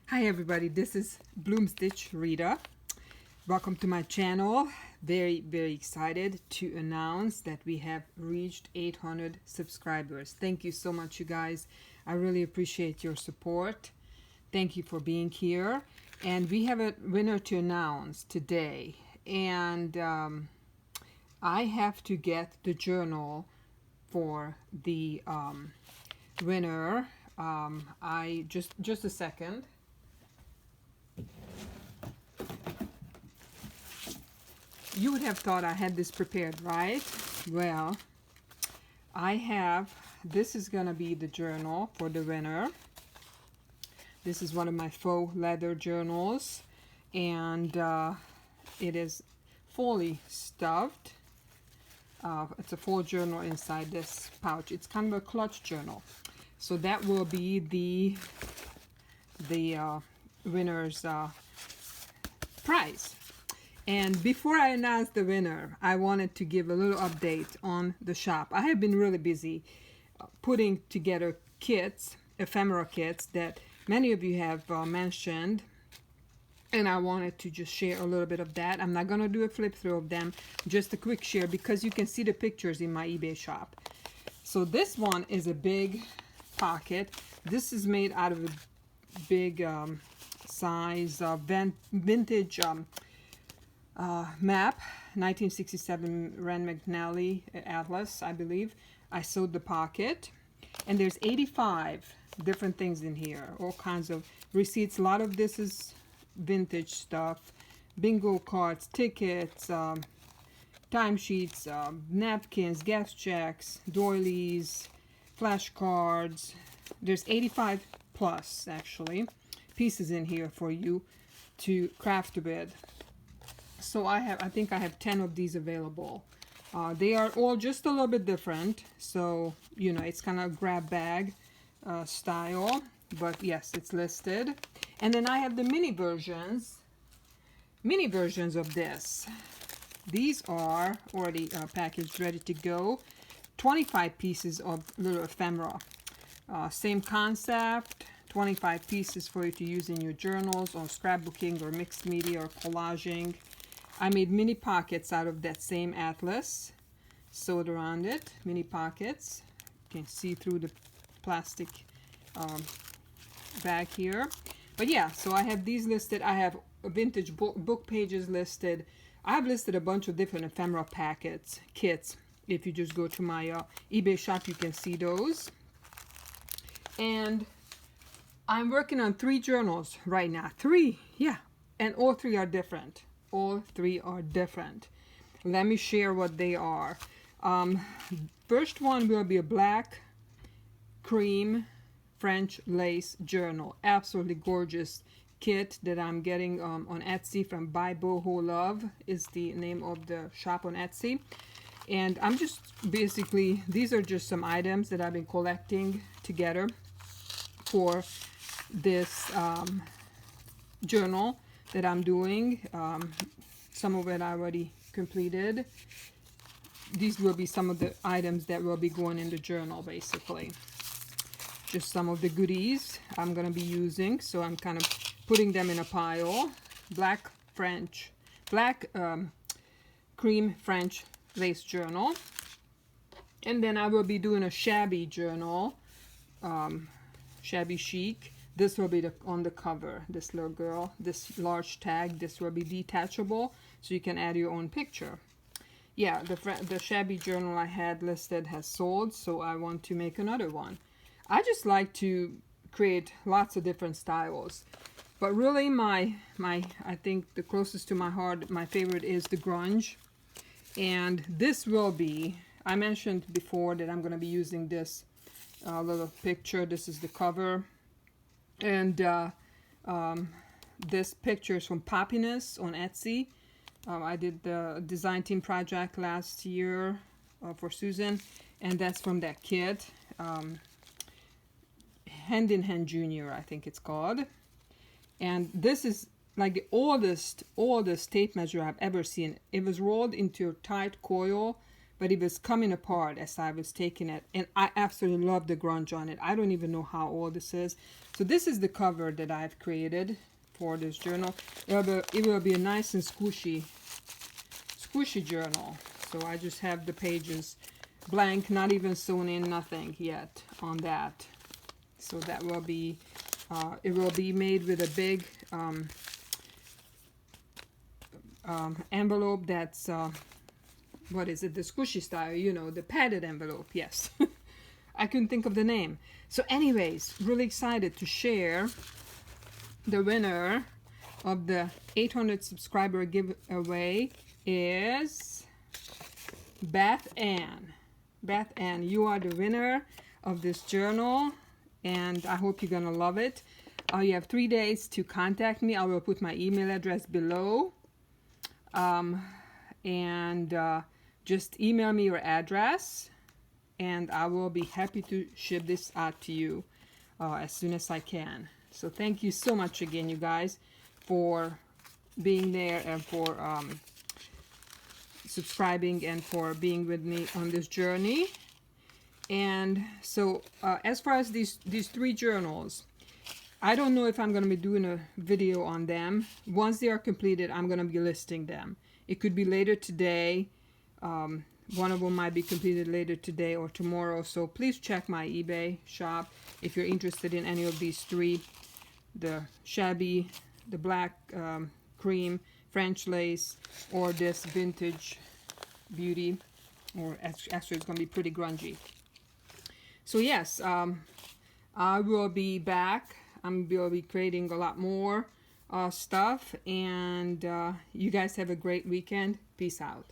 Hi everybody, this is Bloom Stitch Rita. Welcome to my channel. Very excited to announce that we have reached 800 subscribers. Thank you so much, you guys. I really appreciate your support. Thank you for being here. And we have a winner to announce today. And I have to get the journal for the winner. I just a second. You would have thought I had this prepared, right? Well, this is gonna be the journal for the winner. This is one of my faux leather journals, and it is fully stuffed. It's a full journal inside this pouch. It's kind of a clutch journal. So that will be the winner's prize. And before I announce the winner, I wanted to give a little update on the shop. I have been really busy putting together kits, ephemera kits, that many of you have mentioned. And I wanted to just share a little bit of that. I'm not going to do a flip through of them, just a quick share because you can see the pictures in my eBay shop. So this one is a big pocket. This is made out of a big size vintage map, 1967 Rand McNally Atlas, I believe. I sewed the pocket, and there's 85 different things in here, all kinds of receipts. A lot of this is vintage stuff, bingo cards, tickets, timesheets, napkins, gas checks, doilies, flashcards. There's 85 plus actually pieces in here for you to craft with. So I think I have 10 of these available. They are all just a little bit different, so you know it's kind of grab bag style, but yes, it's listed. And then I have the mini versions of this. These are already packaged, ready to go. 25 pieces of little ephemera. Same concept, 25 pieces for you to use in your journals or scrapbooking or mixed media or collaging. I made mini pockets out of that same atlas, sewed around it, mini pockets. You can see through the plastic bag here. But yeah, so I have these listed. I have vintage book pages listed. I have listed a bunch of different ephemera kits. If you just go to my eBay shop, you can see those. And I'm working on 3 journals right now. 3, yeah, and all 3 are different. All 3 are different. Let me share what they are. First one will be a black cream French lace journal. Absolutely gorgeous kit that I'm getting on Etsy from By Boho Love is the name of the shop on Etsy. And I'm just basically, these are just some items that I've been collecting together for this journal that I'm doing. Some of it I already completed. These will be some of the items that will be going in the journal, basically. Just some of the goodies I'm going to be using, so I'm kind of putting them in a pile. Black cream French lace journal. And then I will be doing a shabby journal, shabby chic. This will be on the cover, this little girl, this large tag. This will be detachable, so you can add your own picture. Yeah, the shabby journal I had listed has sold, so I want to make another one. I just like to create lots of different styles. But really I think the closest to my heart, my favorite is the grunge. And this will be, I mentioned before that I'm going to be using this little picture. This is the cover. And this picture is from Poppiness on Etsy. I did the design team project last year for Susan, and that's from that kit. Hand in Hand Junior, I think it's called. And this is like the oldest tape measure I've ever seen. It was rolled into a tight coil but it was coming apart as I was taking it, and I absolutely love the grunge on it. I don't even know how old this is. So this is the cover that I've created for this journal. It will be a nice and squishy journal. So I just have the pages blank, not even sewn in, nothing yet on that. So that will be, it will be made with a big envelope that's, what is it, the squishy style, you know, the padded envelope, yes. I couldn't think of the name. So anyways, really excited to share the winner of the 800 subscriber giveaway is Beth Ann. Beth Ann, you are the winner of this journal, and I hope you're gonna love it. You have 3 days to contact me. I will put my email address below, and just email me your address, and I will be happy to ship this out to you as soon as I can. So thank you so much again, you guys, for being there and for subscribing and for being with me on this journey. And so as far as these 3 journals, I don't know if I'm going to be doing a video on them. Once they are completed, I'm going to be listing them. It could be later today. One of them might be completed later today or tomorrow. So please check my eBay shop if you're interested in any of these 3. The shabby, the black cream, French lace, or this vintage beauty, or actually it's going to be pretty grungy. So yes, I will be back. I'm going to be creating a lot more stuff, and you guys have a great weekend. Peace out.